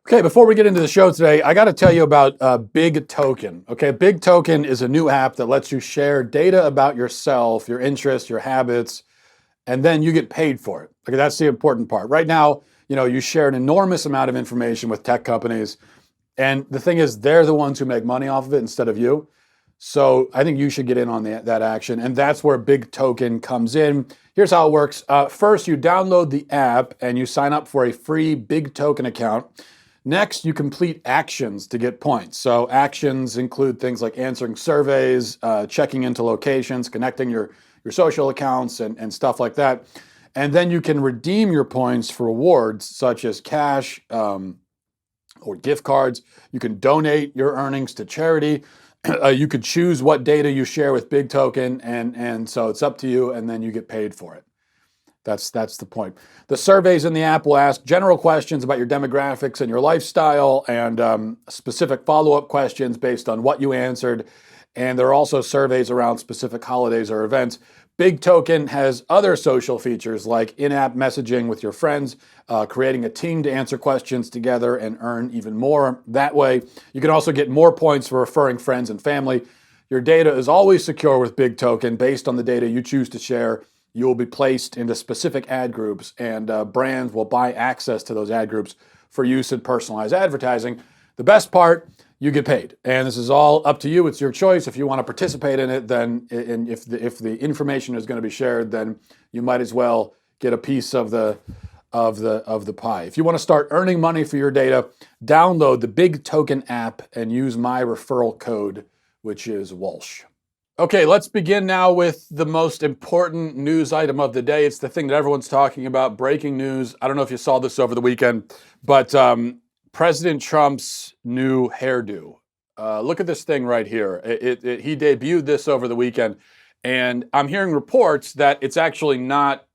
Okay, before we get into the show today, I got to tell you about Big Token. Okay, Big Token is a new app that lets you share data about yourself, your interests, your habits, and then you get paid for it. Okay, that's the important part. Right now, you share an enormous amount of information with tech companies, and the thing is, they're the ones who make money off of it instead of you. So I think you should get in on that action, and that's where Big Token comes in. Here's how it works. First, you download the app and you sign up for a free Big Token account. Next, you complete actions to get points. So actions include things like answering surveys, checking into locations, connecting your social accounts, and stuff like that. And then you can redeem your points for rewards such as cash or gift cards. You can donate your earnings to charity. You could choose what data you share with Big Token, and so it's up to you, and then you get paid for it. That's the point. The surveys in the app will ask general questions about your demographics and your lifestyle, and specific follow-up questions based on what you answered. And there are also surveys around specific holidays or events. Big Token has other social features like in-app messaging with your friends, creating a team to answer questions together and earn even more that way. You can also get more points for referring friends and family. Your data is always secure with Big Token based on the data you choose to share. You will be placed into specific ad groups, and brands will buy access to those ad groups for use in personalized advertising. The best part, you get paid, and this is all up to you. It's your choice. If you want to participate in it, then if the information is going to be shared, then you might as well get a piece of the pie. If you want to start earning money for your data, download the Big Token app and use my referral code, which is Walsh. Okay, let's begin now with the most important news item of the day. It's the thing that everyone's talking about, breaking news. I don't know if you saw this over the weekend, but President Trump's new hairdo. Look at this thing right here. He debuted this over the weekend, and I'm hearing reports that it's actually not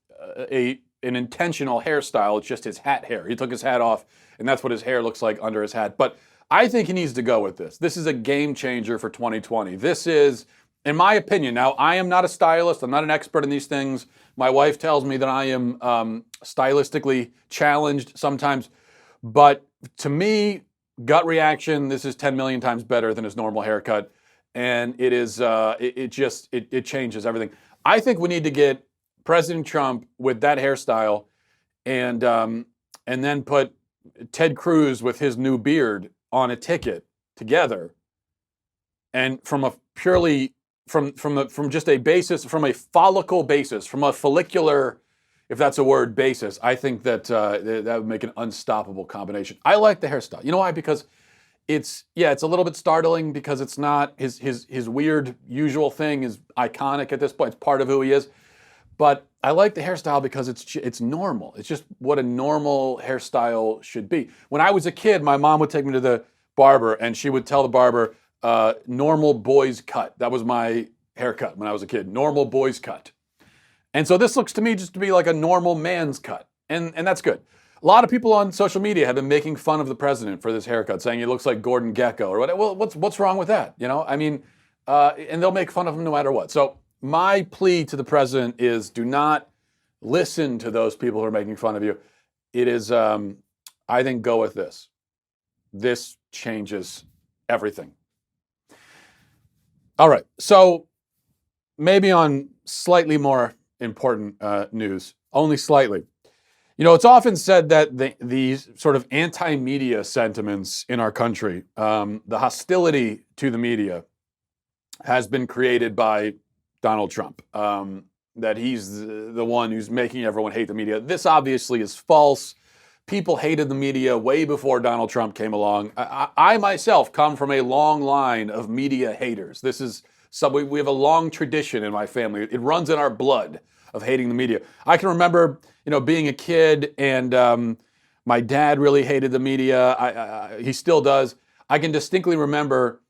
an intentional hairstyle. It's just his hat hair. He took his hat off, and that's what his hair looks like under his hat. But I think he needs to go with this. This is a game changer for 2020. This is, in my opinion, now I am not a stylist. I'm not an expert in these things. My wife tells me that I am stylistically challenged sometimes. But to me, gut reaction, this is 10 million times better than his normal haircut. And it is, it changes everything. I think we need to get President Trump with that hairstyle and then put Ted Cruz with his new beard on a ticket together. And from a purely from just a basis, from a follicle basis, from a follicular, if that's a word, basis, I think that that would make an unstoppable combination. I like the hairstyle. You know why? Because it's a little bit startling because it's not his weird usual thing is iconic at this point. It's part of who he is. But I like the hairstyle because it's normal. It's just what a normal hairstyle should be. When I was a kid, my mom would take me to the barber and she would tell the barber, normal boy's cut. That was my haircut when I was a kid. Normal boy's cut. And so this looks to me just to be like a normal man's cut. And that's good. A lot of people on social media have been making fun of the president for this haircut, saying he looks like Gordon Gekko or whatever. Well, what's wrong with that? And they'll make fun of him no matter what. So my plea to the president is do not listen to those people who are making fun of you. It is, I think, go with this. This changes everything. All right, so maybe on slightly more important news, only slightly. It's often said that these sort of anti-media sentiments in our country, the hostility to the media has been created by Donald Trump, that he's the one who's making everyone hate the media. This obviously is false. People hated the media way before Donald Trump came along. I myself come from a long line of media haters. We have a long tradition in my family. It runs in our blood of hating the media. I can remember, being a kid and my dad really hated the media. He still does. I can distinctly remember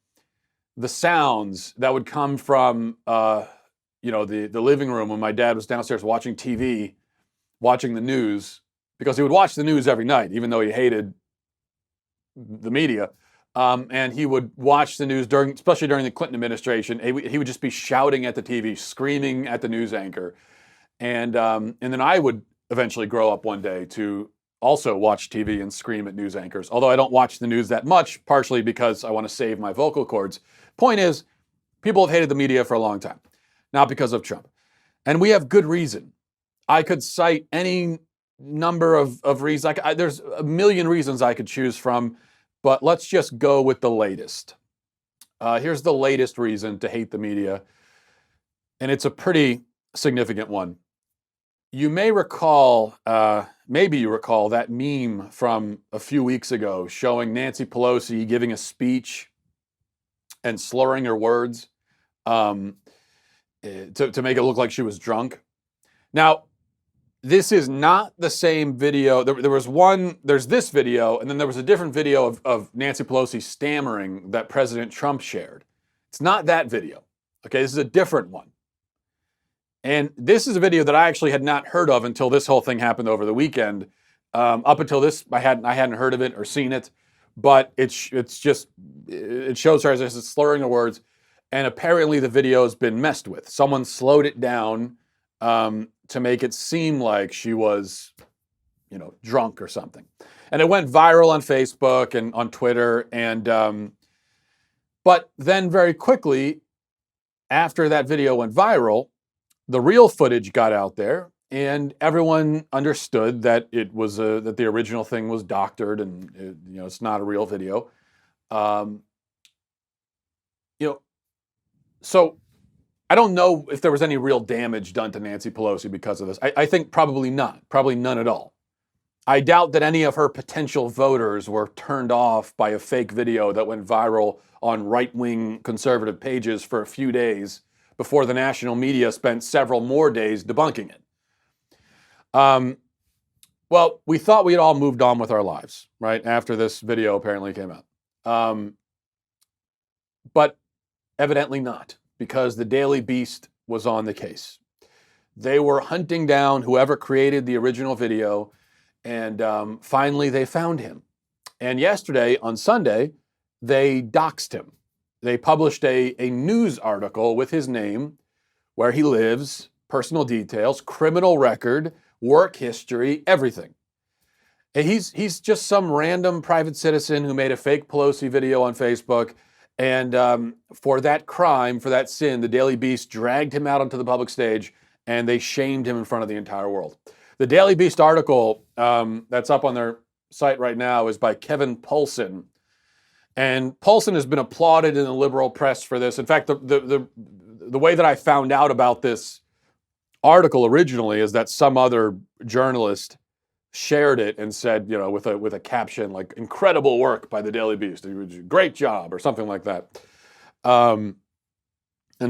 the sounds that would come from, the living room when my dad was downstairs watching TV, watching the news, because he would watch the news every night, even though he hated the media. And he would watch the news especially during the Clinton administration. He would just be shouting at the TV, screaming at the news anchor. And then I would eventually grow up one day to also watch TV and scream at news anchors, although I don't watch the news that much, partially because I want to save my vocal cords. Point is, people have hated the media for a long time, not because of Trump. And we have good reason. I could cite any number of reasons. There's a million reasons I could choose from, but let's just go with the latest. Here's the latest reason to hate the media, and it's a pretty significant one. You may recall, maybe you recall that meme from a few weeks ago showing Nancy Pelosi giving a speech and slurring her words to make it look like she was drunk. Now, this is not the same video. There's this video, and then there was a different video of Nancy Pelosi stammering that President Trump shared. It's not that video. Okay, this is a different one. And this is a video that I actually had not heard of until this whole thing happened over the weekend. Up until this, I hadn't heard of it or seen it, but it shows her as slurring the words, and apparently the video has been messed with. Someone slowed it down to make it seem like she was, drunk or something, and it went viral on Facebook and on Twitter. And but then very quickly after that video went viral, the real footage got out there, and everyone understood that it was that the original thing was doctored, and it's not a real video. So I don't know if there was any real damage done to Nancy Pelosi because of this. I think probably not, probably none at all. I doubt that any of her potential voters were turned off by a fake video that went viral on right-wing conservative pages for a few days before the national media spent several more days debunking it. Well, we thought we had all moved on with our lives, right? After this video apparently came out. But evidently not, because the Daily Beast was on the case. They were hunting down whoever created the original video, and finally they found him. And yesterday, on Sunday, they doxed him. They published a news article with his name, where he lives, personal details, criminal record, work history, everything. And he's just some random private citizen who made a fake Pelosi video on Facebook. And for that crime, for that sin, the Daily Beast dragged him out onto the public stage, and they shamed him in front of the entire world. The Daily Beast article that's up on their site right now is by Kevin Poulsen. And Poulsen has been applauded in the liberal press for this. In fact, the way that I found out about this article originally is that some other journalist shared it and said, with a caption like "incredible work by the Daily Beast, great job" or something like that. And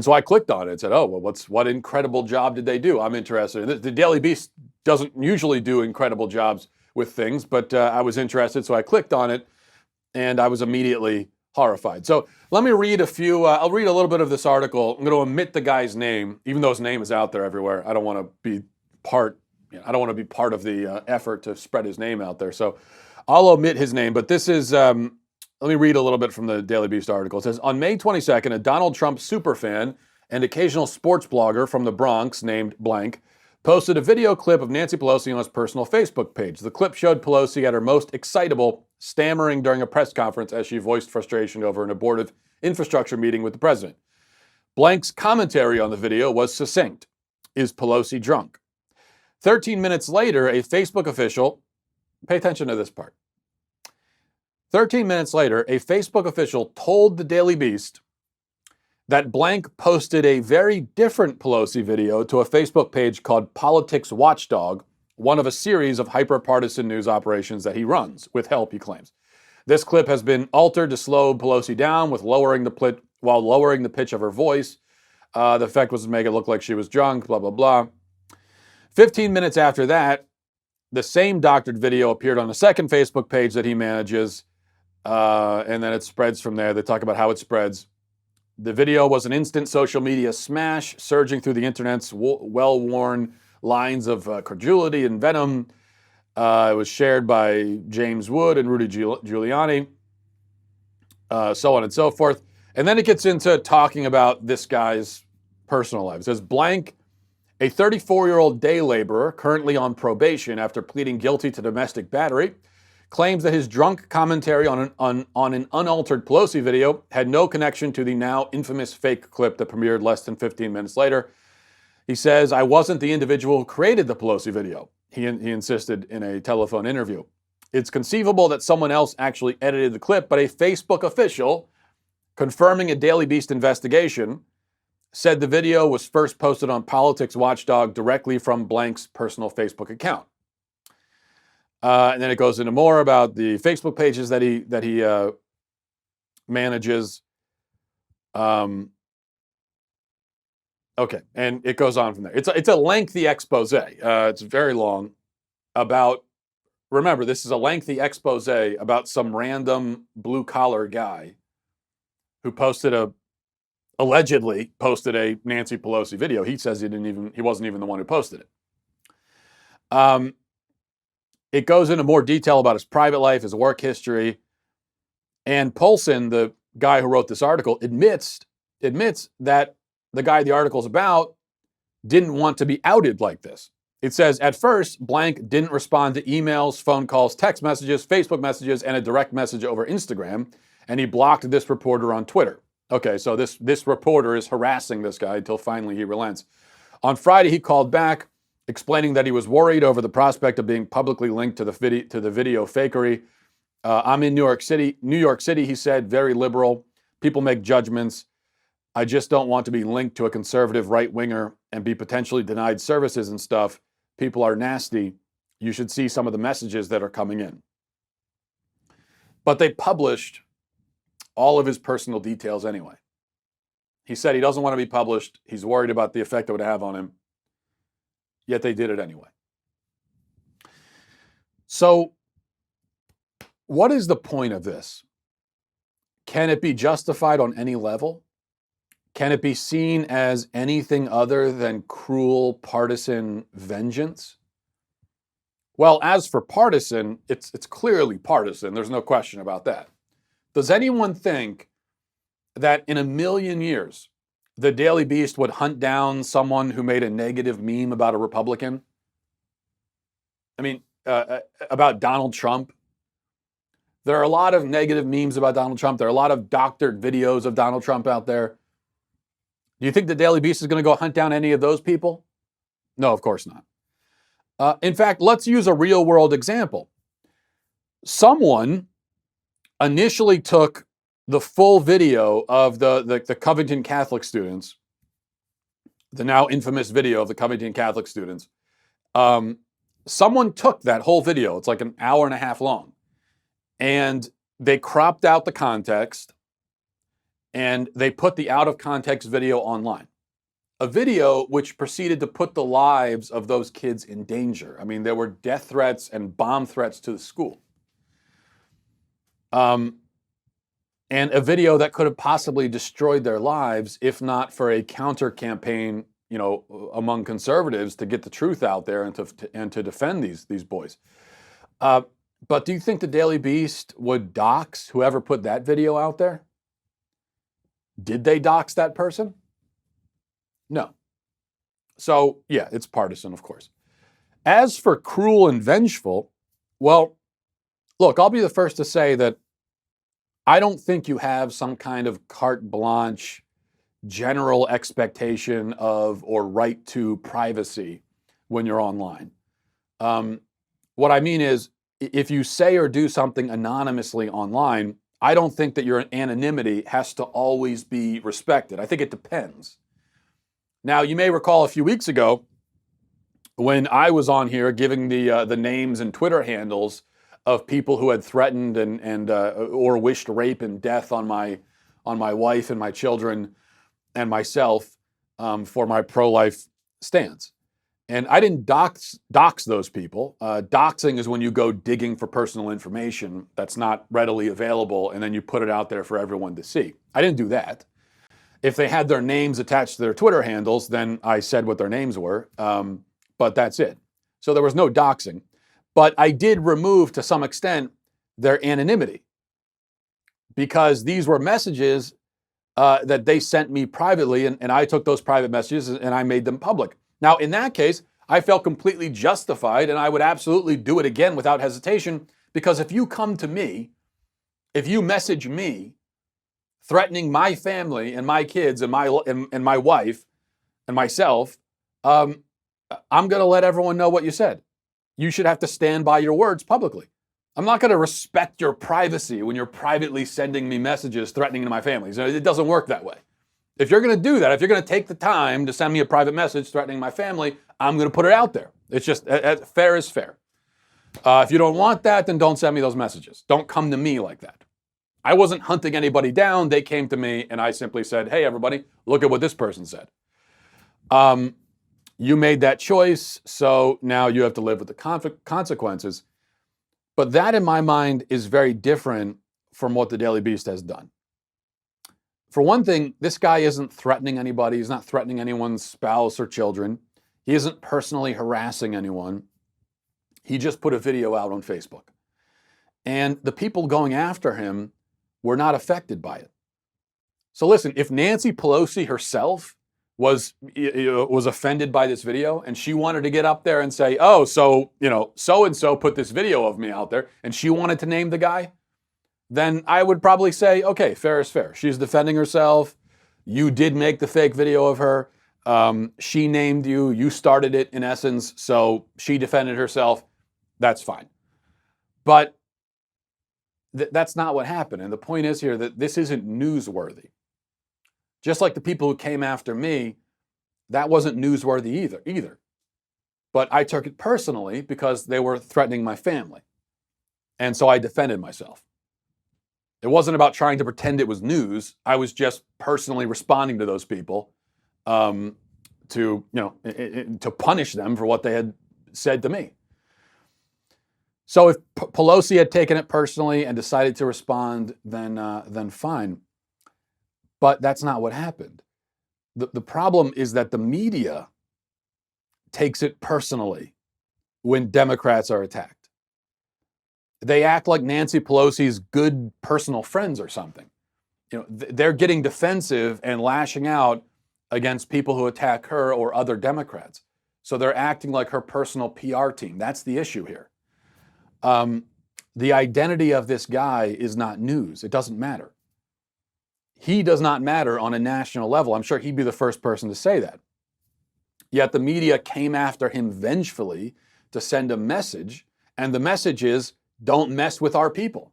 so I clicked on it and said, "Oh, well, what incredible job did they do? I'm interested." The Daily Beast doesn't usually do incredible jobs with things, but I was interested, so I clicked on it. And I was immediately horrified. So let me read I'll read a little bit of this article. I'm going to omit the guy's name, even though his name is out there everywhere. I don't want to be part of the effort to spread his name out there. So I'll omit his name, but this is, let me read a little bit from the Daily Beast article. It says, on May 22nd, a Donald Trump superfan and occasional sports blogger from the Bronx named blank posted a video clip of Nancy Pelosi on his personal Facebook page. The clip showed Pelosi at her most excitable, stammering during a press conference as she voiced frustration over an abortive infrastructure meeting with the president. Blank's commentary on the video was succinct. Is Pelosi drunk? 13 minutes later, a Facebook official, pay attention to this part. 13 minutes later, a Facebook official told the Daily Beast that blank posted a very different Pelosi video to a Facebook page called Politics Watchdog, one of a series of hyper-partisan news operations that he runs, with help, he claims. This clip has been altered to slow Pelosi down while lowering the pitch of her voice. The effect was to make it look like she was drunk, blah, blah, blah. 15 minutes after that, the same doctored video appeared on a second Facebook page that he manages, and then it spreads from there. They talk about how it spreads. The video was an instant social media smash, surging through the internet's well-worn lines of credulity and venom. It was shared by James Wood and Rudy Giuliani, so on and so forth. And then it gets into talking about this guy's personal life. It says, blank A 34-year-old day laborer, currently on probation after pleading guilty to domestic battery, claims that his drunk commentary on an unaltered Pelosi video had no connection to the now infamous fake clip that premiered less than 15 minutes later. He says, "I wasn't the individual who created the Pelosi video," he insisted in a telephone interview. "It's conceivable that someone else actually edited the clip, but a Facebook official, confirming a Daily Beast investigation, said the video was first posted on Politics Watchdog directly from Blank's personal Facebook account." And then it goes into more about the Facebook pages that he manages. Okay, and it goes on from there. It's a lengthy expose. It's very long about. Remember, this is a lengthy expose about some random blue collar guy who allegedly posted a Nancy Pelosi video. He says he wasn't even the one who posted it. It goes into more detail about his private life, his work history, and Polson, the guy who wrote this article, admits that the guy the article's about didn't want to be outed like this. It says, "At first, Blank didn't respond to emails, phone calls, text messages, Facebook messages, and a direct message over Instagram, and he blocked this reporter on Twitter." Okay, so this reporter is harassing this guy until finally he relents. On Friday, he called back, explaining that he was worried over the prospect of being publicly linked to the video fakery. "I'm in New York City, he said, very liberal. People make judgments. I just don't want to be linked to a conservative right-winger and be potentially denied services and stuff. People are nasty. You should see some of the messages that are coming in." But they published all of his personal details anyway. He said he doesn't want to be published. He's worried about the effect it would have on him. Yet they did it anyway. So, what is the point of this? Can it be justified on any level? Can it be seen as anything other than cruel partisan vengeance? Well, as for partisan, it's clearly partisan. There's no question about that. Does anyone think that in a million years, the Daily Beast would hunt down someone who made a negative meme about a Republican? I mean, about Donald Trump? There are a lot of negative memes about Donald Trump. There are a lot of doctored videos of Donald Trump out there. Do you think the Daily Beast is going to go hunt down any of those people? No, of course not. In fact, let's use a real world example. Someone initially took the full video of the Covington Catholic students, the now infamous video of the Covington Catholic students. Someone took that whole video. It's like an hour and a half long. And they cropped out the context and they put the out of context video online. A video which proceeded to put the lives of those kids in danger. I mean, there were death threats and bomb threats to the school. And a video that could have possibly destroyed their lives if not for a counter campaign, among conservatives to get the truth out there and to defend these boys. But do you think the Daily Beast would dox whoever put that video out there? Did they dox that person? No. So, yeah, it's partisan, of course. As for cruel and vengeful, well, look, I'll be the first to say that I don't think you have some kind of carte blanche general expectation of or right to privacy when you're online. What I mean is, if you say or do something anonymously online, I don't think that your anonymity has to always be respected. I think it depends. Now, you may recall a few weeks ago when I was on here giving the names and Twitter handles of people who had threatened and or wished rape and death on my wife and my children and myself for my pro-life stance. And I didn't dox those people. Doxing is when you go digging for personal information that's not readily available and then you put it out there for everyone to see. I didn't do that. If they had their names attached to their Twitter handles, then I said what their names were, but that's it. So there was no doxing. But I did remove, to some extent, their anonymity because these were messages that they sent me privately, and I took those private messages and I made them public. Now, in that case, I felt completely justified, and I would absolutely do it again without hesitation, because if you come to me, if you message me threatening my family and my kids and my wife and myself, I'm going to let everyone know what you said. You should have to stand by your words publicly. I'm not going to respect your privacy when you're privately sending me messages threatening my family. It doesn't work that way. If you're going to do that, if you're going to take the time to send me a private message threatening my family, I'm going to put it out there. It's just fair is fair. If you don't want that, then don't send me those messages. Don't come to me like that. I wasn't hunting anybody down. They came to me and I simply said, hey, everybody, look at what this person said. You made that choice, so now you have to live with the consequences. But that, in my mind, is very different from what the Daily Beast has done. For one thing, this guy isn't threatening anybody. He's not threatening anyone's spouse or children. He isn't personally harassing anyone. He just put a video out on Facebook. And the people going after him were not affected by it. So listen, if Nancy Pelosi herself was offended by this video and she wanted to get up there and say, oh, so, so-and-so put this video of me out there and she wanted to name the guy, then I would probably say, okay, fair is fair. She's defending herself. You did make the fake video of her. She named you. You started it in essence. So she defended herself. That's fine. But that's not what happened. And the point is here that this isn't newsworthy. Just like the people who came after me, that wasn't newsworthy either. But I took it personally because they were threatening my family. And so I defended myself. It wasn't about trying to pretend it was news. I was just personally responding to those people to punish them for what they had said to me. So if Pelosi had taken it personally and decided to respond, then fine. But that's not what happened. The problem is that the media takes it personally when Democrats are attacked. They act like Nancy Pelosi's good personal friends or something. They're getting defensive and lashing out against people who attack her or other Democrats. So they're acting like her personal PR team. That's the issue here. The identity of this guy is not news. It doesn't matter. He does not matter on a national level. I'm sure he'd be the first person to say that. Yet the media came after him vengefully to send a message, and the message is, don't mess with our people.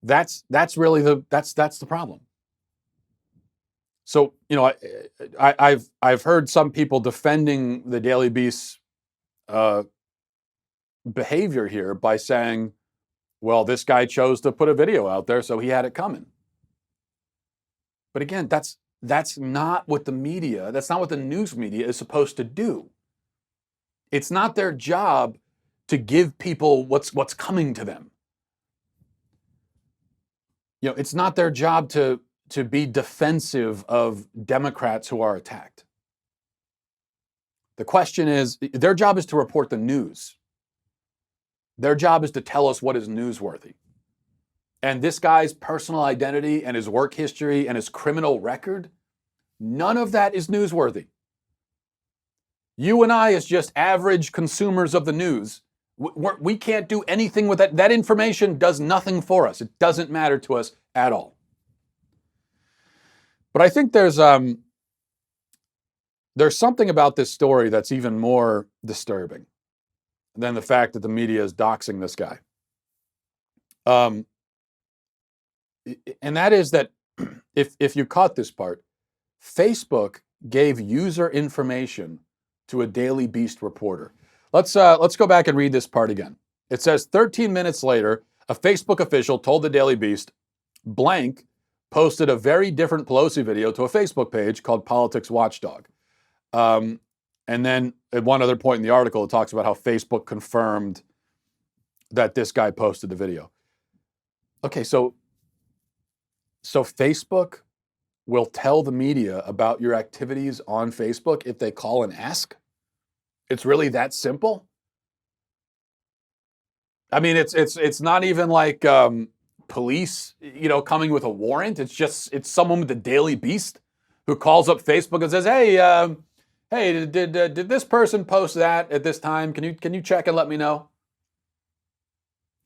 That's really the problem. So, I've heard some people defending the Daily Beast's behavior here by saying, well, this guy chose to put a video out there, so he had it coming. But again, that's not what the media, that's not what the news media is supposed to do. It's not their job to give people what's coming to them. It's not their job to be defensive of Democrats who are attacked. The question is, their job is to report the news. Their job is to tell us what is newsworthy. And this guy's personal identity and his work history and his criminal record, none of that is newsworthy. You and I, as just average consumers of the news, we can't do anything with that. That information does nothing for us. It doesn't matter to us at all. But I think there's something about this story that's even more disturbing than the fact that the media is doxing this guy. And that is that if you caught this part, Facebook gave user information to a Daily Beast reporter. Let's go back and read this part again. It says 13 minutes later, a Facebook official told the Daily Beast, blank posted a very different Pelosi video to a Facebook page called Politics Watchdog. And then at one other point in the article, it talks about how Facebook confirmed that this guy posted the video. Okay, so Facebook will tell the media about your activities on Facebook if they call and ask? It's really that simple? I mean, it's not even like police, coming with a warrant. It's someone with the Daily Beast who calls up Facebook and says, "Hey, hey, did this person post that at this time? Can you check and let me know?"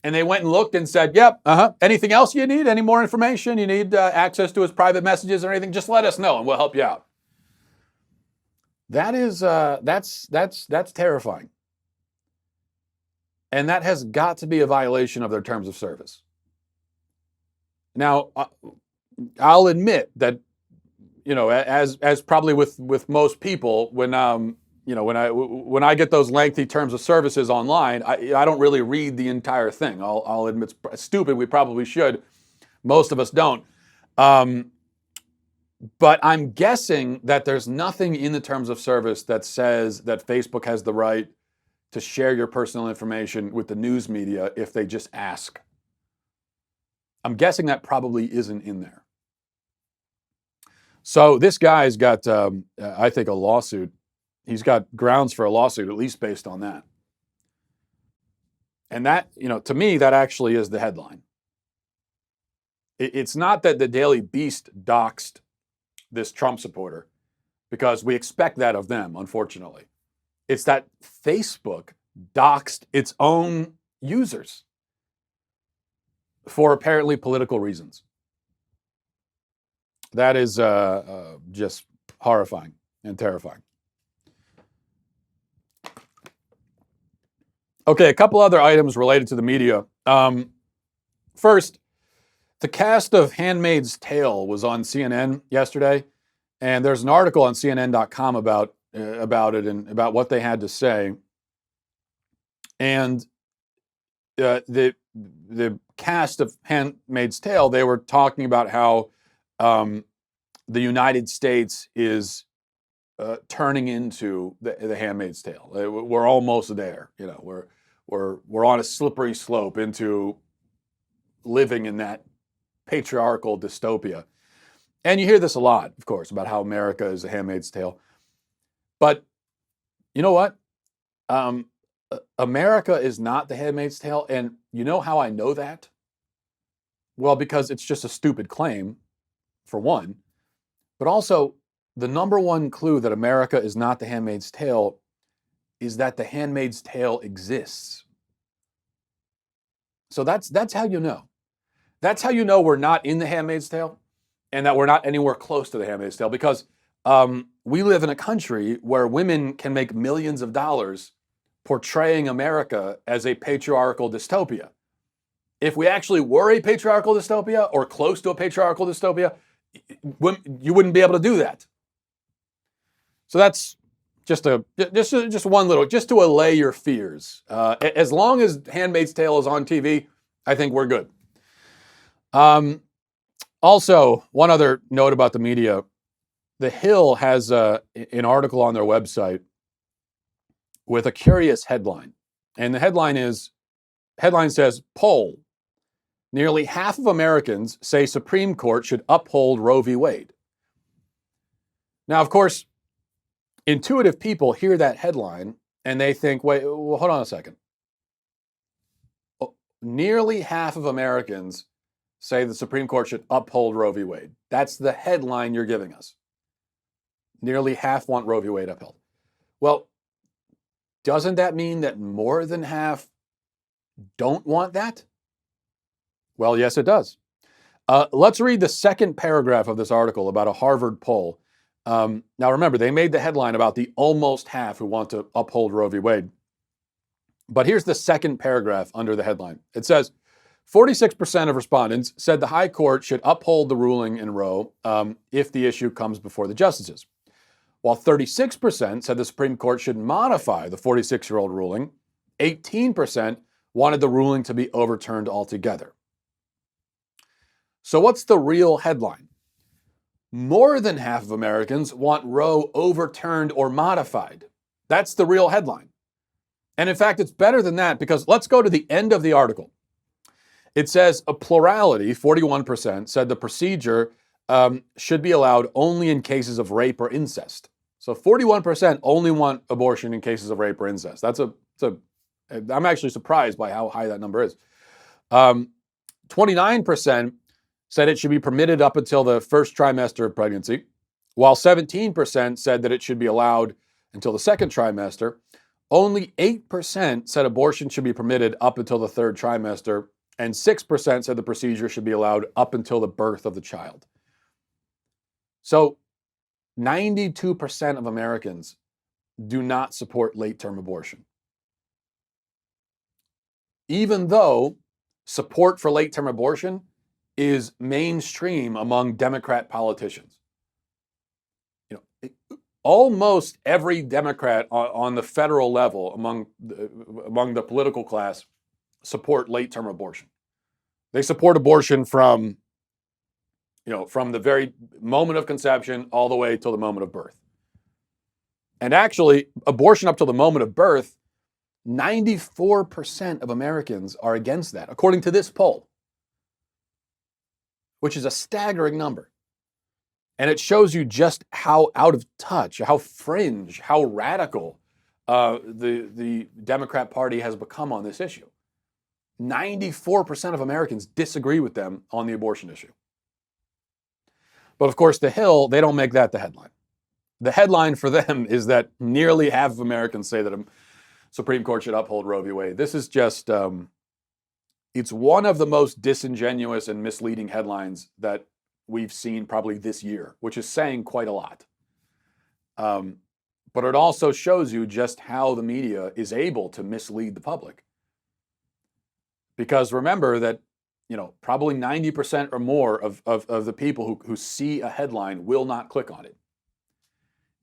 And they went and looked and said, "Yep, Anything else you need? Any more information? You need access to his private messages or anything? Just let us know and we'll help you out." That is that's terrifying, and that has got to be a violation of their terms of service. Now, I'll admit that, as probably with most people, when when I get those lengthy terms of services online, I don't really read the entire thing. I'll admit it's stupid. We probably should. Most of us don't. But I'm guessing that there's nothing in the terms of service that says that Facebook has the right to share your personal information with the news media if they just ask. I'm guessing that probably isn't in there. So this guy's got, I think, a lawsuit. He's got grounds for a lawsuit, at least based on that. And that, to me, that actually is the headline. It's not that the Daily Beast doxed this Trump supporter, because we expect that of them, unfortunately. It's that Facebook doxed its own users for apparently political reasons. That is just horrifying and terrifying. Okay, a couple other items related to the media. First, the cast of Handmaid's Tale was on CNN yesterday, and there's an article on CNN.com about it and about what they had to say. And the cast of Handmaid's Tale, they were talking about how the United States is turning into the Handmaid's Tale. We're almost there. We're on a slippery slope into living in that patriarchal dystopia. And you hear this a lot, of course, about how America is a Handmaid's Tale. But you know what? America is not the Handmaid's Tale. And you know how I know that? Well, because it's just a stupid claim, for one. But also, the number one clue that America is not the Handmaid's Tale is that the Handmaid's Tale exists. So that's how you know. That's how you know we're not in the Handmaid's Tale and that we're not anywhere close to the Handmaid's Tale, because we live in a country where women can make millions of dollars portraying America as a patriarchal dystopia. If we actually were a patriarchal dystopia or close to a patriarchal dystopia, you wouldn't be able to do that. So that's just one little, just to allay your fears. As long as Handmaid's Tale is on TV, I think we're good. Also, one other note about the media. The Hill has an article on their website with a curious headline. And the headline says, poll. Nearly half of Americans say Supreme Court should uphold Roe v. Wade. Now, of course, intuitive people hear that headline and they think, wait, well, hold on a second. Nearly half of Americans say the Supreme Court should uphold Roe v. Wade. That's the headline you're giving us. Nearly half want Roe v. Wade upheld. Well, doesn't that mean that more than half don't want that? Well, yes, it does. Let's read the second paragraph of this article about a Harvard poll. Now, remember, they made the headline about the almost half who want to uphold Roe v. Wade. But here's the second paragraph under the headline. It says, 46% of respondents said the High Court should uphold the ruling in Roe if the issue comes before the justices, while 36% said the Supreme Court should modify the 46-year-old ruling. 18% wanted the ruling to be overturned altogether. So what's the real headline? More than half of Americans want Roe overturned or modified. That's the real headline. And in fact, it's better than that, because let's go to the end of the article. It says a plurality, 41%, said the procedure should be allowed only in cases of rape or incest. So 41% only want abortion in cases of rape or incest. I'm actually surprised by how high that number is. 29% said it should be permitted up until the first trimester of pregnancy. While 17% said that it should be allowed until the second trimester, only 8% said abortion should be permitted up until the third trimester, and 6% said the procedure should be allowed up until the birth of the child. So 92% of Americans do not support late-term abortion. Even though support for late-term abortion is mainstream among Democrat politicians. Almost every Democrat on the federal level among the political class support late-term abortion. They support abortion from the very moment of conception all the way till the moment of birth. And actually, abortion up till the moment of birth, 94% of Americans are against that, according to this poll, which is a staggering number. And it shows you just how out of touch, how fringe, how radical the Democrat Party has become on this issue. 94% of Americans disagree with them on the abortion issue. But of course, the Hill, they don't make that the headline. The headline for them is that nearly half of Americans say that a Supreme Court should uphold Roe v. Wade. This is just, it's one of the most disingenuous and misleading headlines that we've seen probably this year, which is saying quite a lot. But it also shows you just how the media is able to mislead the public. Because remember that, probably 90% or more of the people who see a headline will not click on it.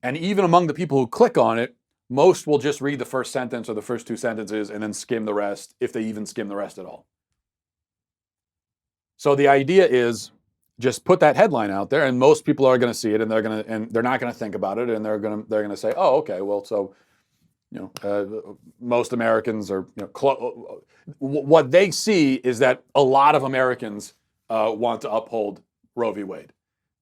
And even among the people who click on it, most will just read the first sentence or the first two sentences and then skim the rest, if they even skim the rest at all. So the idea is, just put that headline out there, and most people are going to see it, and they're not going to think about it, and they're going to say, "Oh, okay, well, so most Americans are what they see is that a lot of Americans want to uphold Roe v. Wade."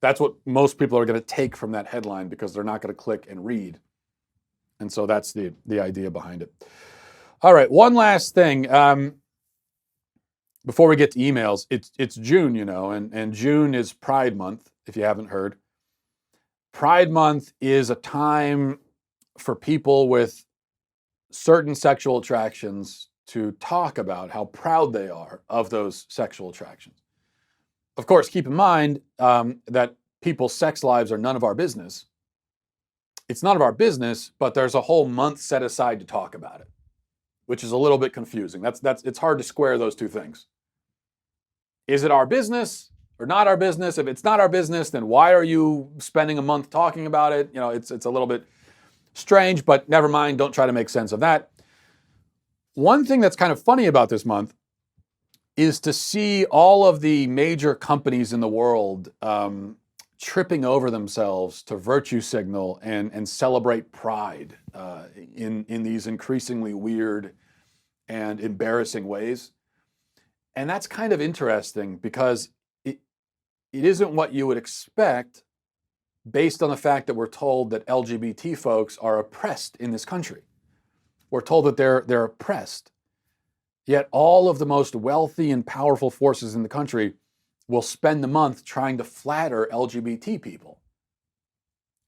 That's what most people are going to take from that headline because they're not going to click and read, and so that's the idea behind it. All right, one last thing. Before we get to emails, it's June, and June is Pride Month, if you haven't heard. Pride Month is a time for people with certain sexual attractions to talk about how proud they are of those sexual attractions. Of course, keep in mind that people's sex lives are none of our business. It's none of our business, but there's a whole month set aside to talk about it, which is a little bit confusing. It's hard to square those two things. Is it our business or not our business? If it's not our business, then why are you spending a month talking about it? It's a little bit strange, but never mind. Don't try to make sense of that. One thing that's kind of funny about this month is to see all of the major companies in the world tripping over themselves to virtue signal and celebrate pride in these increasingly weird and embarrassing ways. And that's kind of interesting because it isn't what you would expect based on the fact that we're told that LGBT folks are oppressed in this country. We're told that they're oppressed. Yet all of the most wealthy and powerful forces in the country will spend the month trying to flatter LGBT people.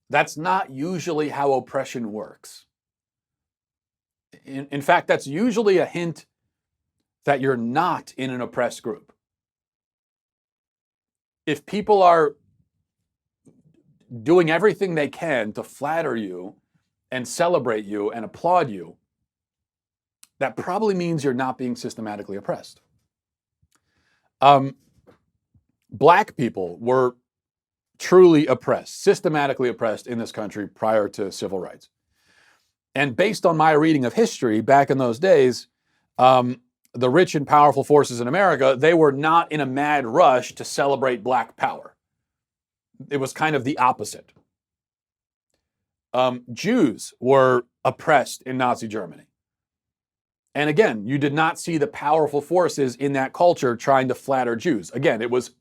That's not usually how oppression works. In fact, that's usually a hint that you're not in an oppressed group. If people are doing everything they can to flatter you and celebrate you and applaud you, that probably means you're not being systematically oppressed. Black people were truly oppressed, systematically oppressed in this country prior to civil rights. And based on my reading of history back in those days, the rich and powerful forces in America, they were not in a mad rush to celebrate Black power. It was kind of the opposite. Jews were oppressed in Nazi Germany. And again, you did not see the powerful forces in that culture trying to flatter Jews. Again, it was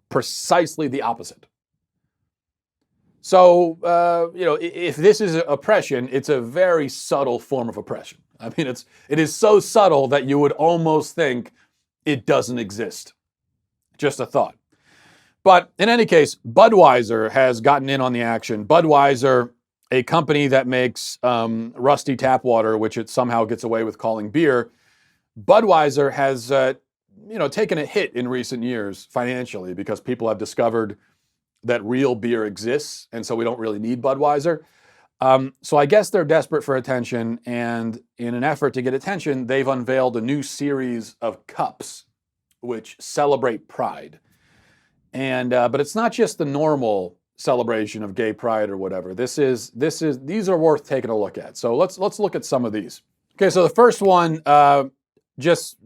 precisely the opposite. So, if this is oppression, it's a very subtle form of oppression. I mean, it is so subtle that you would almost think it doesn't exist. Just a thought. But in any case, Budweiser has gotten in on the action. Budweiser, a company that makes rusty tap water, which it somehow gets away with calling beer, Budweiser has taken a hit in recent years financially because people have discovered that real beer exists, and so we don't really need Budweiser. So I guess they're desperate for attention, and in an effort to get attention, they've unveiled a new series of cups which celebrate pride. And but it's not just the normal celebration of gay pride or whatever. These are worth taking a look at. So let's look at some of these. Okay, so the first one, just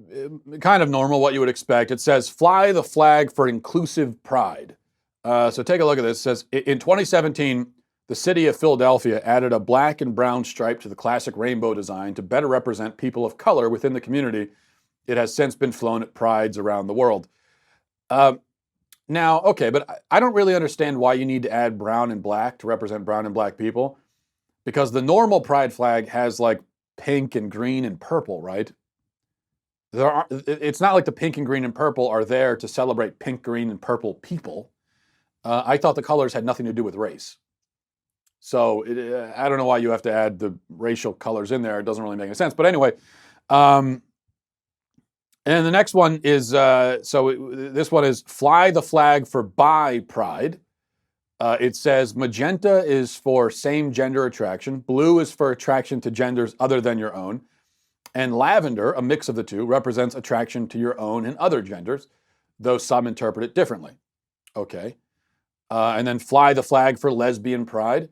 kind of normal, what you would expect. It says, "Fly the flag for inclusive pride." So take a look at this. It says, in 2017, the city of Philadelphia added a black and brown stripe to the classic rainbow design to better represent people of color within the community. It has since been flown at prides around the world. Now, okay, but I don't really understand why you need to add brown and black to represent brown and black people, because the normal pride flag has like pink and green and purple, right? It's not like the pink and green and purple are there to celebrate pink, green, and purple people. I thought the colors had nothing to do with race. So I don't know why you have to add the racial colors in there. It doesn't really make any sense. But anyway, and the next one is, this one is "Fly the flag for bi pride." It says magenta is for same gender attraction, blue is for attraction to genders other than your own, and lavender, a mix of the two, represents attraction to your own and other genders, though some interpret it differently. Okay. And then "Fly the flag for lesbian pride."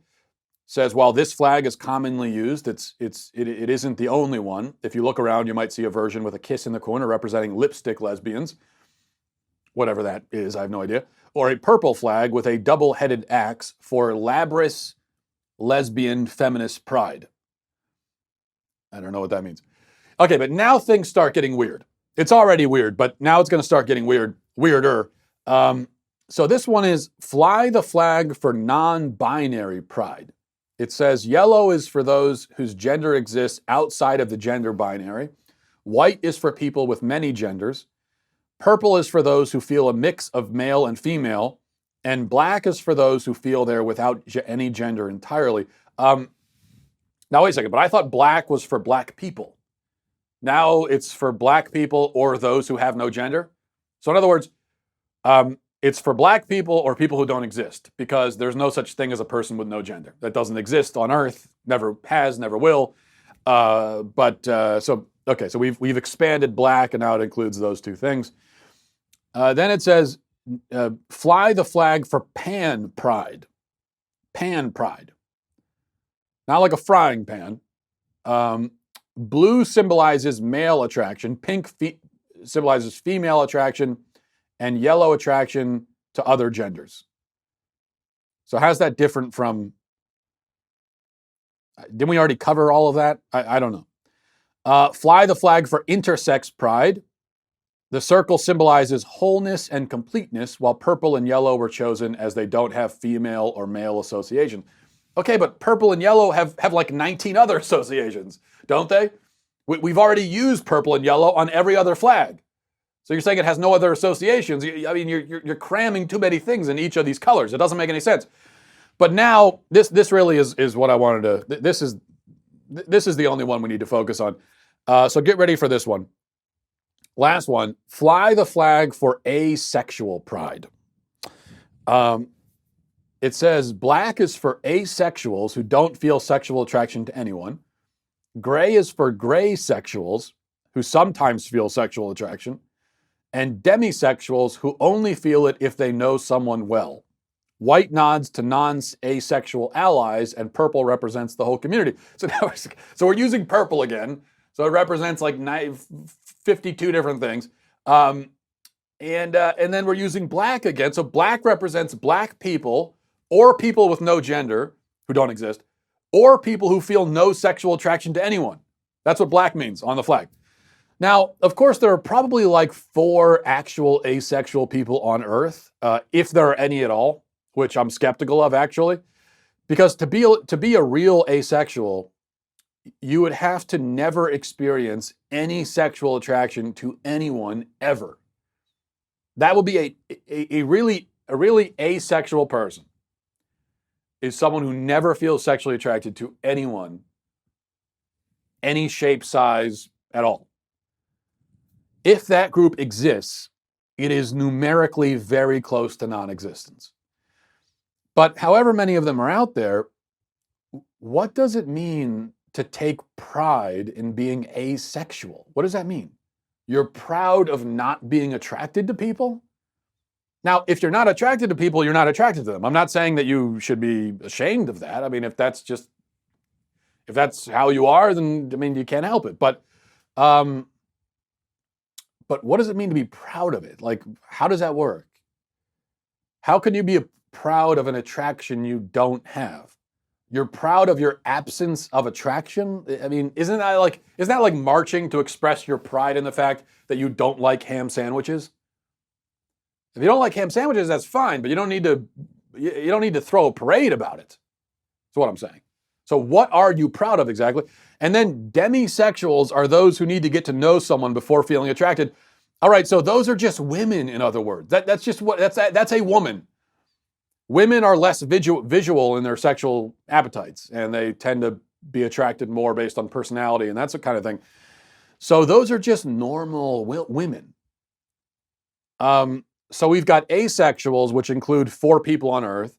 Says, while this flag is commonly used, it isn't the only one. If you look around, you might see a version with a kiss in the corner representing lipstick lesbians, whatever that is, I have no idea, or a purple flag with a double-headed axe for labrous lesbian feminist pride. I don't know what that means. Okay, but now things start getting weird. It's already weird, but now it's going to start getting weirder. So this one is "Fly the flag for non-binary pride." It says yellow is for those whose gender exists outside of the gender binary. White is for people with many genders. Purple is for those who feel a mix of male and female. And black is for those who feel they're without any gender entirely. Now, wait a second, but I thought black was for black people. Now it's for black people or those who have no gender. So in other words, it's for black people or people who don't exist, because there's no such thing as a person with no gender. That doesn't exist on Earth, never has, never will. So we've expanded black, and now it includes those two things. Then it says, "Fly the flag for pan pride." Pan pride. Not like a frying pan. Blue symbolizes male attraction. Pink symbolizes female attraction. And yellow attraction to other genders. So how's that different from, didn't we already cover all of that? I don't know. Fly the flag for intersex pride. The circle symbolizes wholeness and completeness, while purple and yellow were chosen as they don't have female or male association. Okay, but purple and yellow have like 19 other associations, don't they? We've already used purple and yellow on every other flag. So you're saying it has no other associations. I mean, you're cramming too many things in each of these colors. It doesn't make any sense. But now this really is what I wanted to. This is the only one we need to focus on. So get ready for this one. Last one. Fly the flag for asexual pride. It says black is for asexuals who don't feel sexual attraction to anyone. Gray is for gray sexuals who sometimes feel sexual attraction. And demisexuals who only feel it if they know someone well. White nods to non-asexual allies, and purple represents the whole community. So we're using purple again. So it represents like 52 different things. And then we're using black again. So black represents black people or people with no gender who don't exist, or people who feel no sexual attraction to anyone. That's what black means on the flag. Now, of course, there are probably like 4 actual asexual people on Earth, if there are any at all, which I'm skeptical of, actually. Because to be a real asexual, you would have to never experience any sexual attraction to anyone ever. That would be a really A really asexual person is someone who never feels sexually attracted to anyone, any shape, size at all. If that group exists, it is numerically very close to non-existence. But however many of them are out there, what does it mean to take pride in being asexual? What does that mean? You're proud of not being attracted to people? Now, if you're not attracted to people, you're not attracted to them. I'm not saying that you should be ashamed of that. I mean, if that's how you are, then I mean, you can't help it. But what does it mean to be proud of it? Like, how does that work? How can you be proud of an attraction you don't have? You're proud of your absence of attraction? I mean, isn't that like marching to express your pride in the fact that you don't like ham sandwiches? If you don't like ham sandwiches, that's fine, but you don't need to throw a parade about it. That's what I'm saying. So what are you proud of exactly? And then demisexuals are those who need to get to know someone before feeling attracted. All right, so those are just women, in other words. That's a woman. Women are less visual in their sexual appetites, and they tend to be attracted more based on personality and that kind of thing. So those are just normal women. So we've got asexuals, which include 4 people on Earth,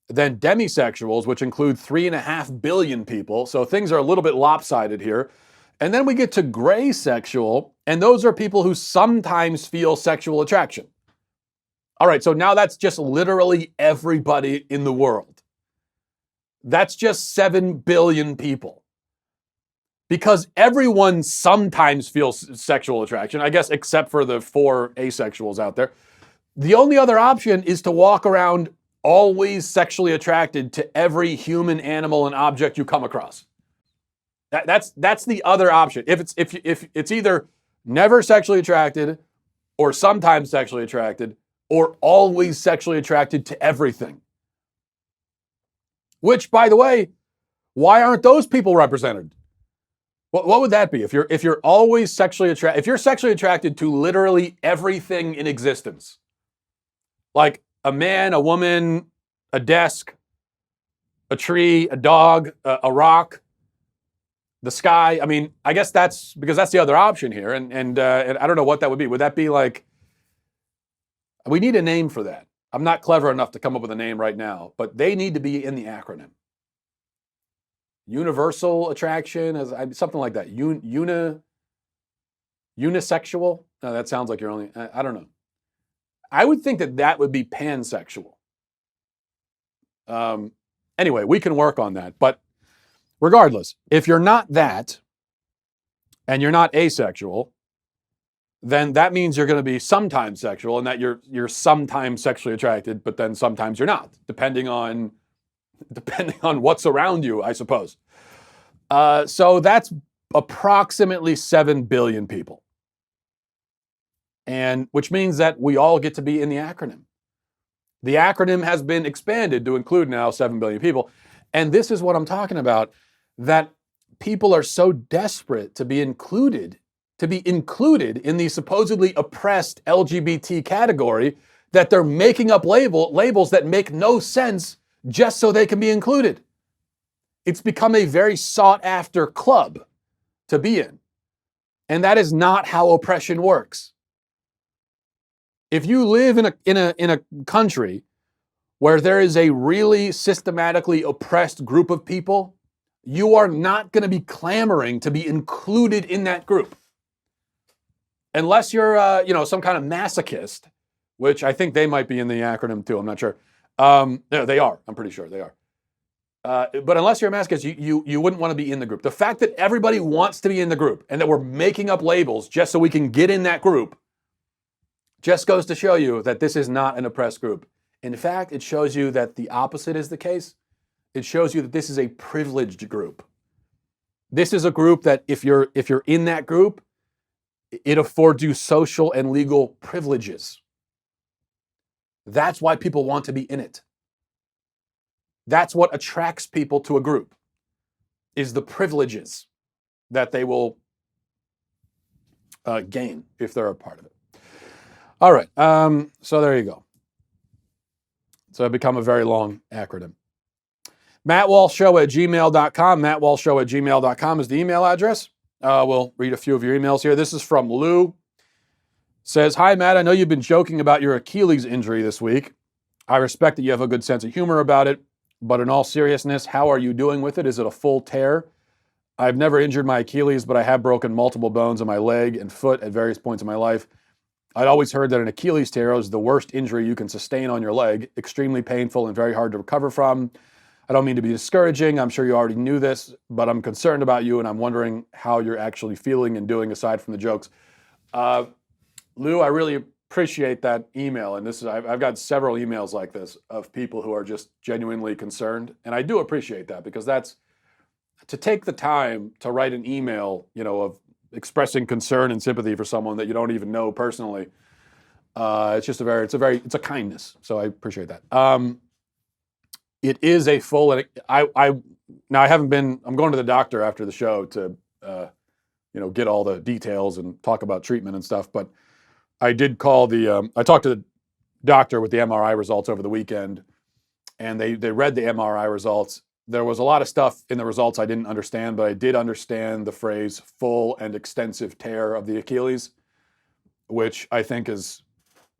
then demisexuals, which include 3.5 billion people. So things are a little bit lopsided here. And then we get to gray sexual, and those are people who sometimes feel sexual attraction. All right, so now that's just literally everybody in the world. That's just 7 billion people. Because everyone sometimes feels sexual attraction, I guess, except for the 4 asexuals out there. The only other option is to walk around always sexually attracted to every human, animal, and object you come across. That's the other option. If it's either never sexually attracted, or sometimes sexually attracted, or always sexually attracted to everything. Which, by the way, why aren't those people represented? What would that be? If you're always sexually attracted, if you're sexually attracted to literally everything in existence, like a man, a woman, a desk, a tree, a dog, a rock, the sky. I mean, I guess that's because that's the other option here. And I don't know what that would be. Would that be like, we need a name for that. I'm not clever enough to come up with a name right now, but they need to be in the acronym. Universal attraction, something like that. Unisexual? No, that sounds like you're only, I don't know. I would think that would be pansexual. Anyway, we can work on that. But regardless, if you're not that, and you're not asexual, then that means you're going to be sometimes sexual, and that you're sometimes sexually attracted, but then sometimes you're not, depending on what's around you, I suppose. So that's approximately 7 billion people. And which means that we all get to be in the acronym. The acronym has been expanded to include now 7 billion people. And this is what I'm talking about, that people are so desperate to be included in the supposedly oppressed LGBT category that they're making up labels that make no sense just so they can be included. It's become a very sought after club to be in. And that is not how oppression works. If you live in a country where there is a really systematically oppressed group of people, you are not going to be clamoring to be included in that group. Unless you're some kind of masochist, which I think they might be in the acronym too, I'm not sure. They are, I'm pretty sure they are. But unless you're a masochist, you wouldn't want to be in the group. The fact that everybody wants to be in the group and that we're making up labels just so we can get in that group just goes to show you that this is not an oppressed group. In fact, it shows you that the opposite is the case. It shows you that this is a privileged group. This is a group that if you're in that group, it affords you social and legal privileges. That's why people want to be in it. That's what attracts people to a group, is the privileges that they will gain if they're a part of it. All right, so there you go. So it become a very long acronym. MattWalshShow@gmail.com. MattWalshShow@gmail.com is the email address. We'll read a few of your emails here. This is from Lou. Says, hi, Matt. I know you've been joking about your Achilles injury this week. I respect that you have a good sense of humor about it, but in all seriousness, how are you doing with it? Is it a full tear? I've never injured my Achilles, but I have broken multiple bones in my leg and foot at various points in my life. I'd always heard that an Achilles tear is the worst injury you can sustain on your leg, extremely painful and very hard to recover from. I don't mean to be discouraging. I'm sure you already knew this, but I'm concerned about you, and I'm wondering how you're actually feeling and doing aside from the jokes. Lou, I really appreciate that email, and I've got several emails like this of people who are just genuinely concerned, and I do appreciate that, because that's to take the time to write an email, of expressing concern and sympathy for someone that you don't even know personally. It's a kindness. So I appreciate that. It is a full, and I'm going to the doctor after the show to, get all the details and talk about treatment and stuff. But I did call I talked to the doctor with the MRI results over the weekend, and they read the MRI results. There was a lot of stuff in the results I didn't understand, but I did understand the phrase full and extensive tear of the Achilles, which I think is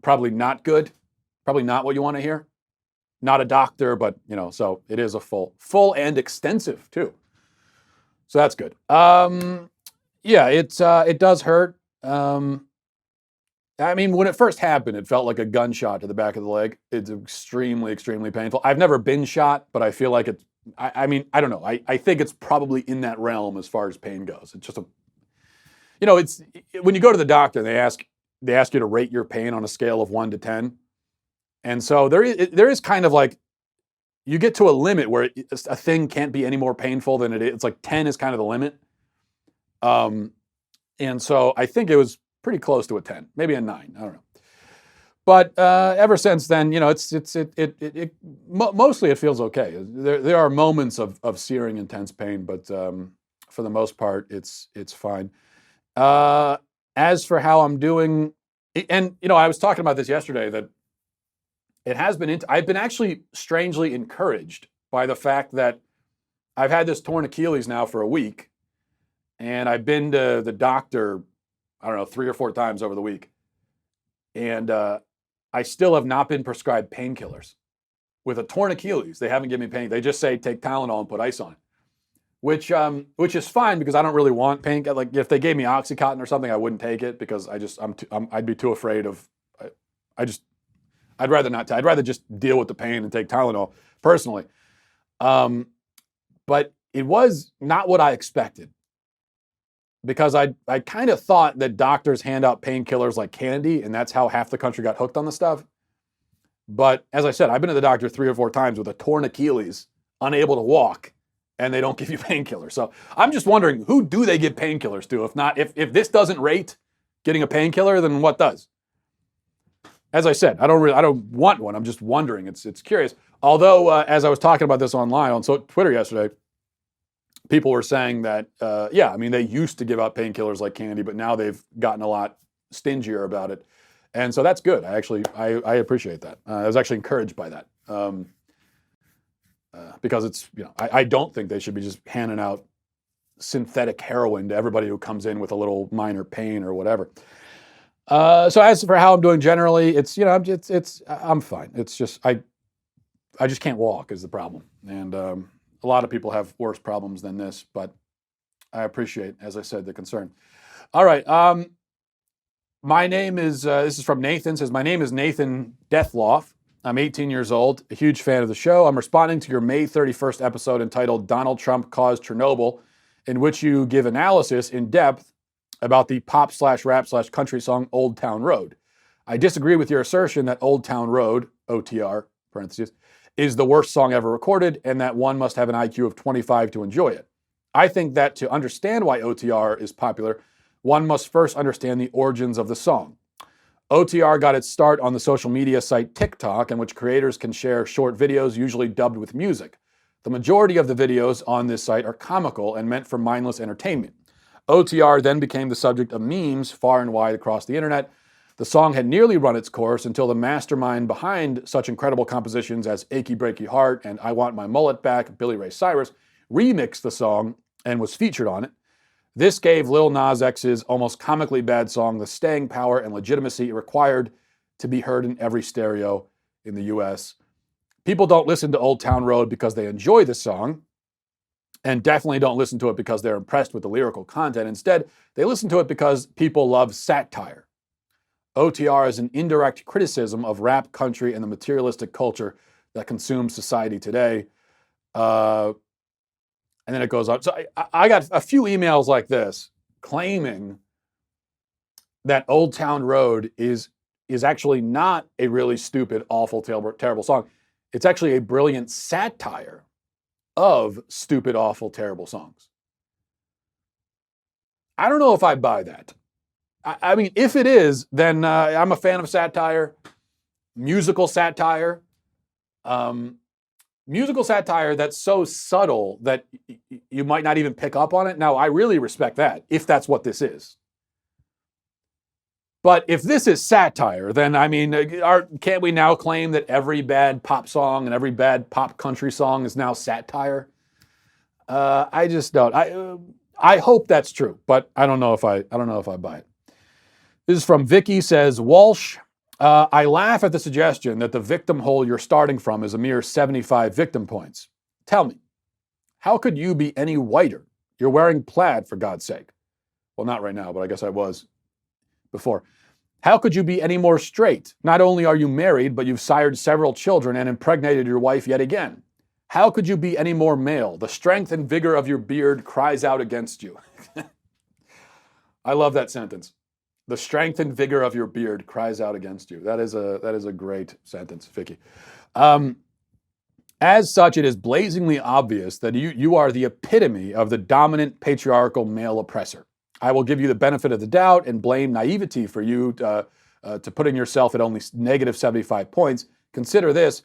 probably not good, probably not what you want to hear. Not a doctor, but, so it is a full and extensive too. So that's good. Yeah, it does hurt. When it first happened, it felt like a gunshot to the back of the leg. It's extremely, extremely painful. I've never been shot, but I feel like it's, I don't know. I think it's probably in that realm as far as pain goes. It's just it's when you go to the doctor, they ask you to rate your pain on a scale of 1 to 10. And so there is kind of like, you get to a limit where a thing can't be any more painful than it is. It's like 10 is kind of the limit. And so I think it was pretty close to a 10, maybe a 9. I don't know. But ever since then, mostly it feels okay. There are moments of searing, intense pain, but for the most part, it's fine. As for how I'm doing, and I was talking about this yesterday, that it has been, I've been actually strangely encouraged by the fact that I've had this torn Achilles now for a week, and I've been to the doctor, I don't know, 3 or 4 times over the week. And I still have not been prescribed painkillers. With a torn Achilles, they haven't given me pain. They just say, take Tylenol and put ice on it, which is fine, because I don't really want pain. Like, if they gave me Oxycontin or something, I wouldn't take it, because I'd be too afraid of, I'd rather not. I'd rather just deal with the pain and take Tylenol personally. But it was not what I expected, because I kind of thought that doctors hand out painkillers like candy, and that's how half the country got hooked on the stuff. But as I said, I've been to the doctor 3 or 4 times with a torn Achilles, unable to walk, and they don't give you painkillers. So I'm just wondering, who do they give painkillers to? If not, if this doesn't rate getting a painkiller, then what does? As I said, I don't want one. I'm just wondering. It's curious. Although, as I was talking about this online on Twitter yesterday, people were saying that, they used to give out painkillers like candy, but now they've gotten a lot stingier about it. And so that's good. I appreciate that. I was actually encouraged by that, because it's, I don't think they should be just handing out synthetic heroin to everybody who comes in with a little minor pain or whatever. So as for how I'm doing generally, I'm fine. It's just, I just can't walk is the problem. And a lot of people have worse problems than this, but I appreciate, as I said, the concern. All right. My name is, this is from Nathan. Says, my name is Nathan Deathloff. I'm 18 years old, a huge fan of the show. I'm responding to your May 31st episode entitled Donald Trump Caused Chernobyl, in which you give analysis in depth about the pop/rap/country song Old Town Road. I disagree with your assertion that Old Town Road, OTR, parentheses, is the worst song ever recorded, and that one must have an IQ of 25 to enjoy it. I think that to understand why OTR is popular, one must first understand the origins of the song. OTR got its start on the social media site TikTok, in which creators can share short videos, usually dubbed with music. The majority of the videos on this site are comical and meant for mindless entertainment. OTR then became the subject of memes far and wide across the internet. The song had nearly run its course until the mastermind behind such incredible compositions as Achy Breaky Heart and I Want My Mullet Back, Billy Ray Cyrus, remixed the song and was featured on it. This gave Lil Nas X's almost comically bad song the staying power and legitimacy it required to be heard in every stereo in the US. People don't listen to Old Town Road because they enjoy the song, and definitely don't listen to it because they're impressed with the lyrical content. Instead, they listen to it because people love satire. OTR is an indirect criticism of rap, country, and the materialistic culture that consumes society today. And then it goes on. So I got a few emails like this claiming that Old Town Road is actually not a really stupid, awful, terrible song. It's actually a brilliant satire of stupid, awful, terrible songs. I don't know if I buy that. I mean, if it is, then I'm a fan of satire, musical satire. Musical satire that's so subtle that you might not even pick up on it. Now, I really respect that, if that's what this is. But if this is satire, then, I mean, can't we now claim that every bad pop song and every bad pop country song is now satire? I just don't. I hope that's true, but I don't know if I buy it. This is from Vicki, says, Walsh, I laugh at the suggestion that the victim hole you're starting from is a mere 75 victim points. Tell me, how could you be any whiter? You're wearing plaid, for God's sake. Well, not right now, but I guess I was before. How could you be any more straight? Not only are you married, but you've sired several children and impregnated your wife yet again. How could you be any more male? The strength and vigor of your beard cries out against you. I love that sentence. The strength and vigor of your beard cries out against you. That is a great sentence, Vicki. As such, it is blazingly obvious that you are the epitome of the dominant patriarchal male oppressor. I will give you the benefit of the doubt and blame naivety for you to putting yourself at only negative 75 points. Consider this.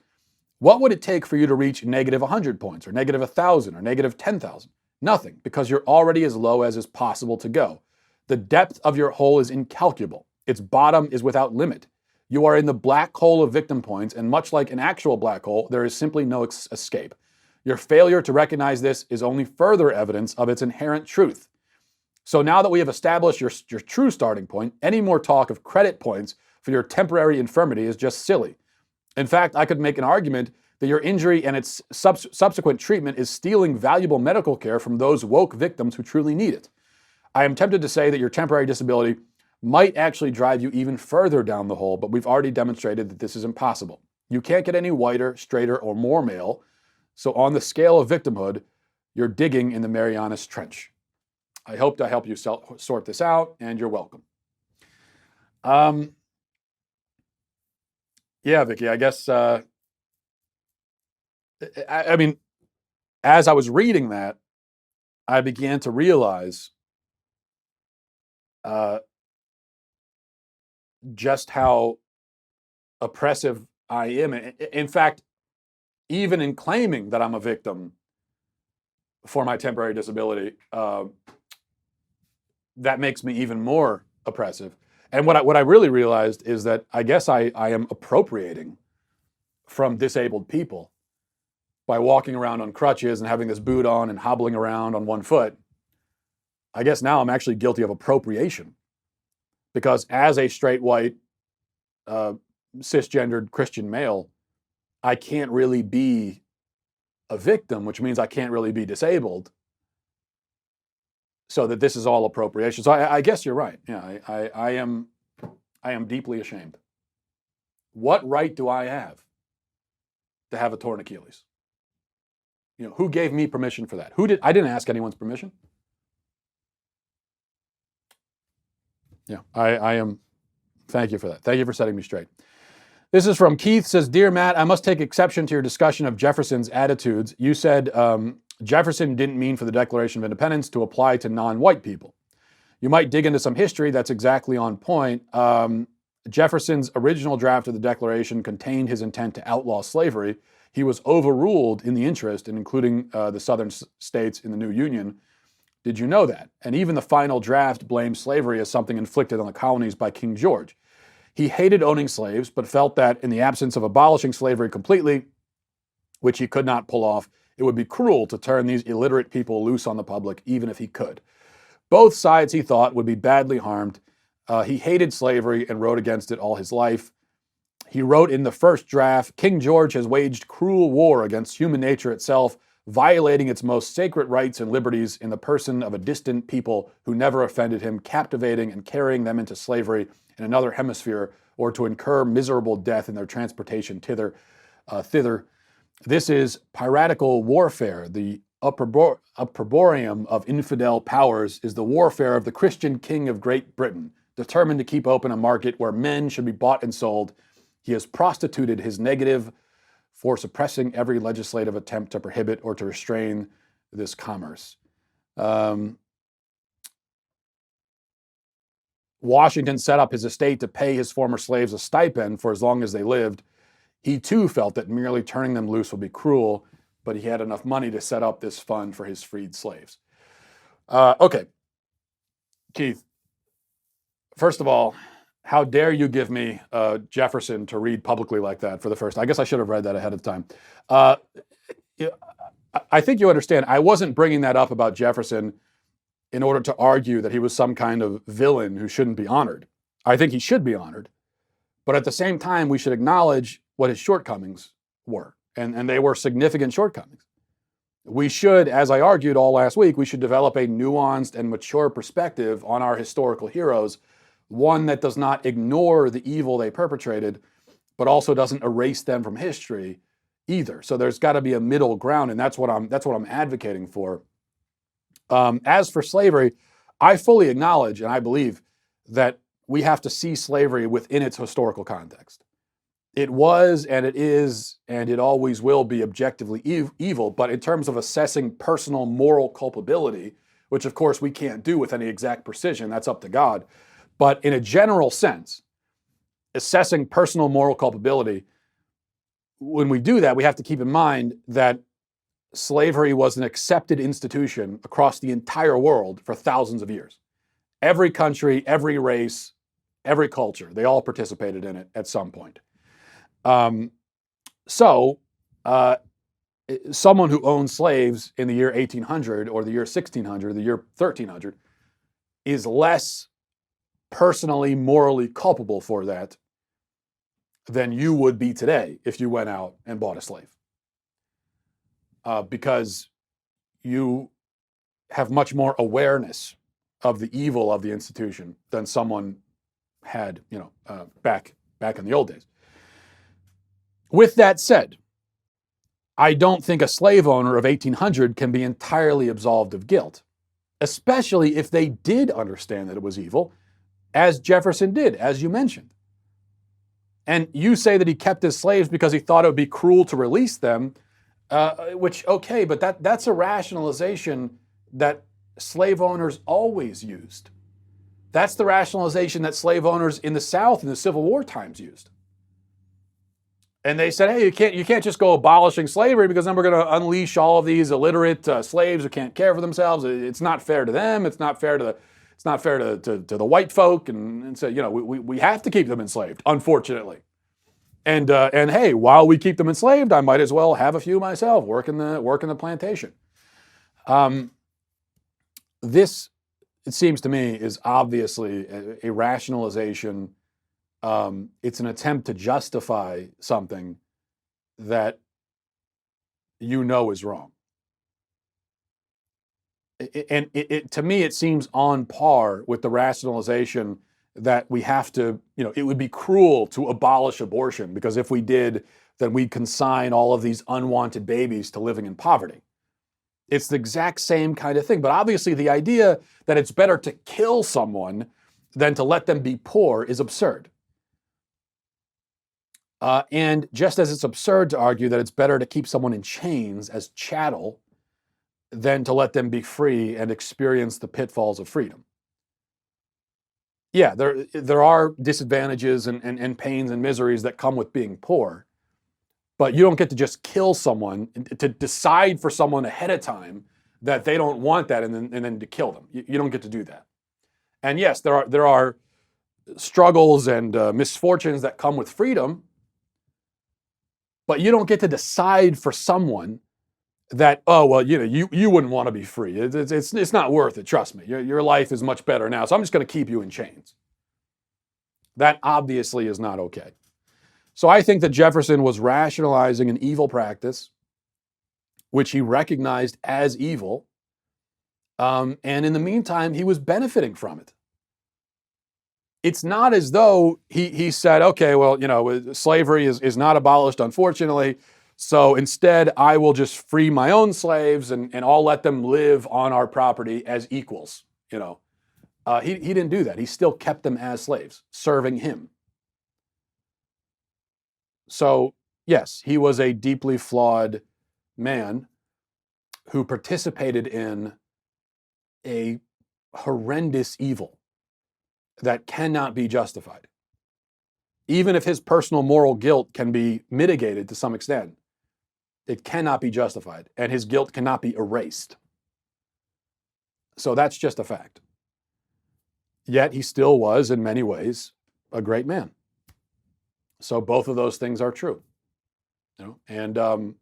What would it take for you to reach negative 100 points or negative 1,000 or negative 10,000? Nothing, because you're already as low as is possible to go. The depth of your hole is incalculable. Its bottom is without limit. You are in the black hole of victim points, and much like an actual black hole, there is simply no escape. Your failure to recognize this is only further evidence of its inherent truth. So now that we have established your true starting point, any more talk of credit points for your temporary infirmity is just silly. In fact, I could make an argument that your injury and its subsequent treatment is stealing valuable medical care from those woke victims who truly need it. I am tempted to say that your temporary disability might actually drive you even further down the hole, but we've already demonstrated that this is impossible. You can't get any whiter, straighter, or more male, so on the scale of victimhood, you're digging in the Marianas Trench. I hope to help you sort this out, and you're welcome. Yeah, Vicki, I guess, I mean, as I was reading that, I began to realize just how oppressive I am. In fact, even in claiming that I'm a victim for my temporary disability, that makes me even more oppressive. And what I really realized is that I guess I am appropriating from disabled people by walking around on crutches and having this boot on and hobbling around on one foot. I guess now I'm actually guilty of appropriation, because as a straight, white, cisgendered Christian male, I can't really be a victim, which means I can't really be disabled. So that this is all appropriation. So I guess you're right. Yeah, I am deeply ashamed. What right do I have to have a torn Achilles? You know, who gave me permission for that? I didn't ask anyone's permission. Yeah, I am. Thank you for that. Thank you for setting me straight. This is from Keith, says, Dear Matt, I must take exception to your discussion of Jefferson's attitudes. You said Jefferson didn't mean for the Declaration of Independence to apply to non-white people. You might dig into some history that's exactly on point. Jefferson's original draft of the Declaration contained his intent to outlaw slavery. He was overruled in the interest in including the southern states in the new Union. Did you know that? And even the final draft blamed slavery as something inflicted on the colonies by King George. He hated owning slaves, but felt that in the absence of abolishing slavery completely, which he could not pull off, it would be cruel to turn these illiterate people loose on the public, even if he could. Both sides, he thought, would be badly harmed. He hated slavery and wrote against it all his life. He wrote in the first draft, King George has waged cruel war against human nature itself, violating its most sacred rights and liberties in the person of a distant people who never offended him, captivating and carrying them into slavery in another hemisphere, or to incur miserable death in their transportation thither. This is piratical warfare. The opprobrium of infidel powers is the warfare of the Christian king of Great Britain, determined to keep open a market where men should be bought and sold. He has prostituted his negative for suppressing every legislative attempt to prohibit or to restrain this commerce. Washington set up his estate to pay his former slaves a stipend for as long as they lived. He too felt that merely turning them loose would be cruel, but he had enough money to set up this fund for his freed slaves. Okay, Keith, first of all, how dare you give me Jefferson to read publicly like that for the first? I guess I should have read that ahead of time. I think you understand, I wasn't bringing that up about Jefferson in order to argue that he was some kind of villain who shouldn't be honored. I think he should be honored. But at the same time, we should acknowledge what his shortcomings were. And they were significant shortcomings. We should, as I argued all last week, we should develop a nuanced and mature perspective on our historical heroes, one that does not ignore the evil they perpetrated, but also doesn't erase them from history either. So there's got to be a middle ground, and that's what I'm advocating for. As for slavery, I fully acknowledge and I believe that we have to see slavery within its historical context. It was and it is and it always will be objectively evil, but in terms of assessing personal moral culpability, which of course we can't do with any exact precision, that's up to God, but in a general sense, assessing personal moral culpability, when we do that, we have to keep in mind that slavery was an accepted institution across the entire world for thousands of years. Every country, every race, every culture, they all participated in it at some point. Someone who owned slaves in the year 1800 or the year 1600, the year 1300, is less personally, morally culpable for that than you would be today if you went out and bought a slave. Because you have much more awareness of the evil of the institution than someone had, back in the old days. With that said, I don't think a slave owner of 1800 can be entirely absolved of guilt, especially if they did understand that it was evil, as Jefferson did, as you mentioned. And you say that he kept his slaves because he thought it would be cruel to release them, okay, but that's a rationalization that slave owners always used. That's the rationalization that slave owners in the South in the Civil War times used. And they said, hey, you can't just go abolishing slavery because then we're going to unleash all of these illiterate slaves who can't care for themselves. It's not fair to them. It's not fair to the white folk. And so, we have to keep them enslaved, unfortunately. And hey, while we keep them enslaved, I might as well have a few myself, work in the plantation. This, it seems to me, is obviously a rationalization. It's an attempt to justify something that is wrong. To me, it seems on par with the rationalization that we have to, it would be cruel to abolish abortion because if we did, then we'd consign all of these unwanted babies to living in poverty. It's the exact same kind of thing. But obviously the idea that it's better to kill someone than to let them be poor is absurd. And just as it's absurd to argue that it's better to keep someone in chains as chattel than to let them be free and experience the pitfalls of freedom. Yeah, there are disadvantages and pains and miseries that come with being poor, but you don't get to just kill someone, to decide for someone ahead of time that they don't want that and then to kill them. You don't get to do that. And yes, there are struggles and misfortunes that come with freedom, but you don't get to decide for someone that, oh, well, you wouldn't want to be free. It's not worth it. Trust me. Your life is much better now. So I'm just going to keep you in chains. That obviously is not okay. So I think that Jefferson was rationalizing an evil practice, which he recognized as evil. And in the meantime, he was benefiting from it. It's not as though he said, okay, well, slavery is not abolished, unfortunately. So instead, I will just free my own slaves and I'll let them live on our property as equals. He didn't do that. He still kept them as slaves, serving him. So yes, he was a deeply flawed man who participated in a horrendous evil that cannot be justified. Even if his personal moral guilt can be mitigated to some extent, it cannot be justified, and his guilt cannot be erased. So that's just a fact. Yet he still was, in many ways, a great man. So both of those things are true. And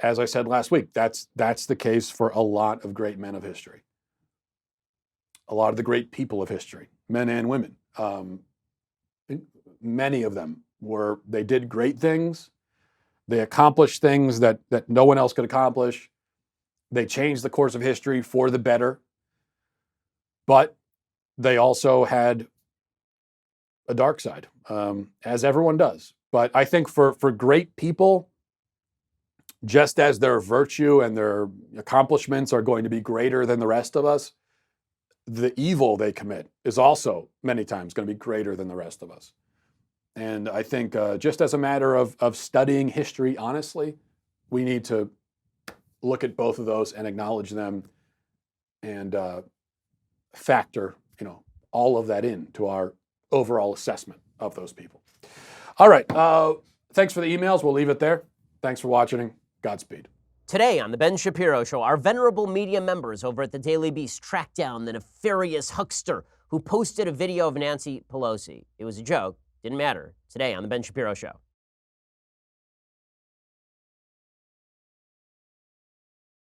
as I said last week, that's the case for a lot of great men of history. A lot of the great people of history, men and women. Many of them they did great things. They accomplished things that no one else could accomplish. They changed the course of history for the better. But they also had a dark side, as everyone does. But I think for great people, just as their virtue and their accomplishments are going to be greater than the rest of us, the evil they commit is also many times going to be greater than the rest of us. And I think just as a matter of studying history honestly, we need to look at both of those and acknowledge them and factor, all of that into our overall assessment of those people. All right. Thanks for the emails. We'll leave it there. Thanks for watching. Godspeed. Today on The Ben Shapiro Show, our venerable media members over at the Daily Beast tracked down the nefarious huckster who posted a video of Nancy Pelosi. It was a joke. Didn't matter. Today on The Ben Shapiro Show.